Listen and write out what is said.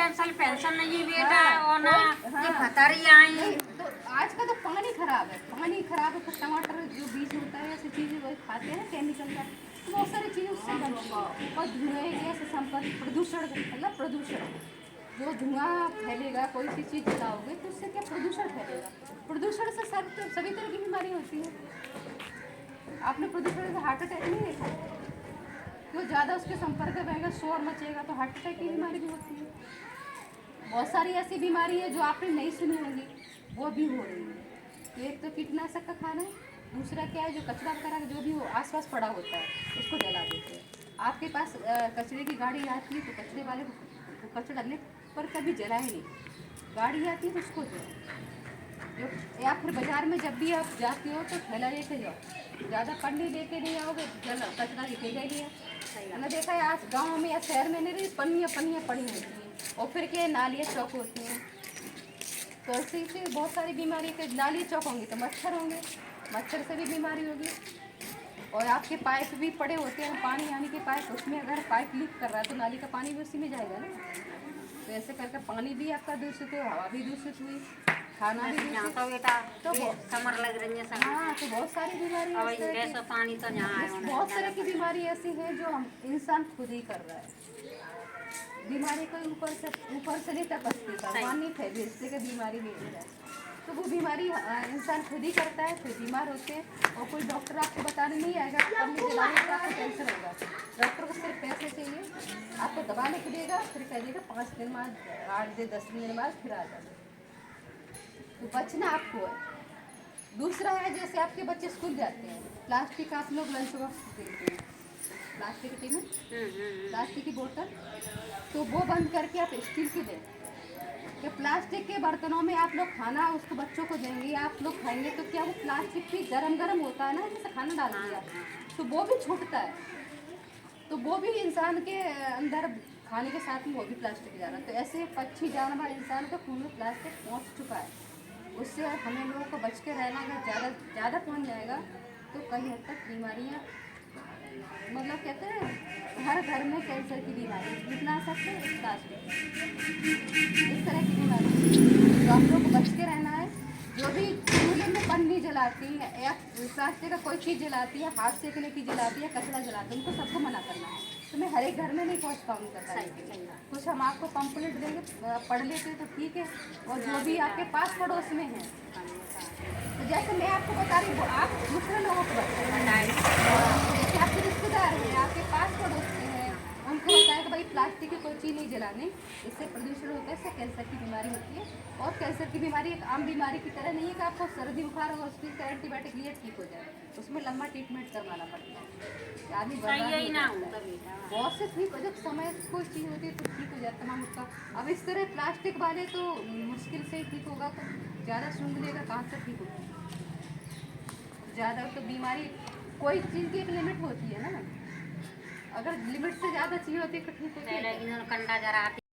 Pension pension नहीं बेटा और ना हाँ, ये खतरी आई। तो आज का तो पानी खराब है, पानी खराब है। फिर टमाटर जो बीज होता है ऐसी चीज़ें वो खाते हैं केमिकल का, तो बहुत सारी चीज़ें उससे बनती हैं। और धुएँ गैस संपर्क प्रदूषण, मतलब प्रदूषण, जो धुआं फैलेगा, कोई सी चीज़ जलाओगे तो उससे क्या प्रदूषण फैलेगा। प्रदूषण से सभी तरह की बीमारी होती है। आपने प्रदूषण से हार्ट अटैक नहीं देखा? क्यों ज़्यादा उसके संपर्क में रहेगा, शोर मचेगा तो हार्ट अटैक की बीमारी भी होती है। बहुत सारी ऐसी बीमारी है जो आपने नहीं सुनी होगी, वो भी हो रही है। तो एक तो कीटनाशक का खाना है, दूसरा क्या है, जो कचरा वगैरह जो भी हो आसपास पड़ा होता है उसको जला देते हैं। आपके पास कचरे की गाड़ी आती है तो कचरे वाले को कचरा डालने पर कभी जलाए नहीं, गाड़ी आती है तो उसको जलाए। जो या फिर बाजार में जब भी आप जाते हो तो थैला लेके जाओ, ज़्यादा पन्नी लेके नहीं आओगे जल कचरा दिखेगा ही नहीं। मैंने देखा है आज गाँव में या शहर में नहीं, पन्नियाँ पन्नियाँ पड़ी होती हैं, और फिर क्या नालियाँ चौक होती हैं। तो ऐसे से बहुत सारी बीमारी के, नाली चौक होंगी तो मच्छर होंगे, मच्छर से भी बीमारी होगी। और आपके पाइप भी पड़े होते हैं, पानी आने के पाइप, उसमें अगर पाइप लीक कर रहा है तो नाली का पानी भी उसी में जाएगा ना। तो ऐसे करके पानी भी आपका दूषित हुआ, हवा भी दूषित हुई, खाना भी दूषित। तो बेटा तो कमर लग रही है सब। हाँ, तो बहुत सारी बीमारी, पानी तो यहाँ है, बहुत तरह की बीमारी ऐसी है जो हम इंसान खुद ही कर रहा है। बीमारी कोई ऊपर से नहीं टपकती, भगवान नहीं थे भेजते कि बीमारी नहीं है, तो वो बीमारी इंसान खुद ही करता है। फिर बीमार होते हैं और कोई डॉक्टर आपको बताने नहीं आएगा कि आपको कैंसर होगा। डॉक्टर को सिर्फ पैसे चाहिए, आपको दवा लिख देगा, फिर कह देगा 5 दिन बाद, 8 दिन 10 दिन बाद फिर आ जाएगा। तो बचना आपको है। दूसरा है, जैसे आपके बच्चे स्कूल जाते हैं, प्लास्टिक आप लोग लंच बॉक्स देते हैं, प्लास्टिक की टिफिन, प्लास्टिक की बोतल, तो वो बंद करके आप स्टील की दें। कि प्लास्टिक के बर्तनों में आप लोग खाना उसको बच्चों को देंगे, आप लोग खाएंगे तो क्या वो प्लास्टिक भी गरम गरम होता है ना, जैसे खाना डाल दिया तो वो भी छूटता है, तो वो भी इंसान के अंदर खाने के साथ में वो भी प्लास्टिक जा रहा है। तो ऐसे पक्षी जानवर इंसान के खून में प्लास्टिक पहुँच चुका है, उससे हमें लोगों को बच के रहना। अगर ज़्यादा पहुँच जाएगा तो कई हद तक बीमारियाँ, मतलब कहते हैं हर घर में कैंसर की बीमारी, जितना सकते हैं प्लास्टिक, इस तरह की बीमारी। तो हम लोग को बच के रहना है। जो भी चूल्हे में पन्नी जलाती है या प्लास्टिक का कोई चीज़ जलाती है, हाथ सेकने की जलाती है, कचरा जलाती है, उनको सबको मना करना है। तो मैं हर एक घर में नहीं पहुँच पाऊँगी बताइए, कुछ हम आपको पंपलेट देंगे, पढ़ लेते तो ठीक है, और जो भी आपके पास पड़ोस में है, तो जैसे मैं आपको बता रही हूँ आप दूसरे लोगों को बताएं। जैसे आपके रिश्तेदार हैं, आपके पास पड़ोस में हैं, उनको बताएं कि भाई प्लास्टिक की कोई चीज़ नहीं जलाने, इससे प्रदूषण होता है, इससे कैंसर की बीमारी होती है। और कैंसर की बीमारी एक आम बीमारी की तरह नहीं है कि आपको सर्दी बुखार होगा उसकी एंटीबायोटिक लिए ठीक हो जाए, उसमें लंबा ट्रीटमेंट करवाना पड़ता है, आदमी बहुत से ठीक हो, जब समय कोई चीज़ होती है तो ठीक हो जाता है उसका। अब इस तरह प्लास्टिक वाले तो मुश्किल से ही ठीक होगा, तो ज़्यादा सूंघ लेगा कहाँ से ठीक होगा। ज़्यादा तो बीमारी, कोई चीज़ की एक लिमिट होती है ना, अगर लिमिट से ज़्यादा चीज़ होती है तो ठीक होती है।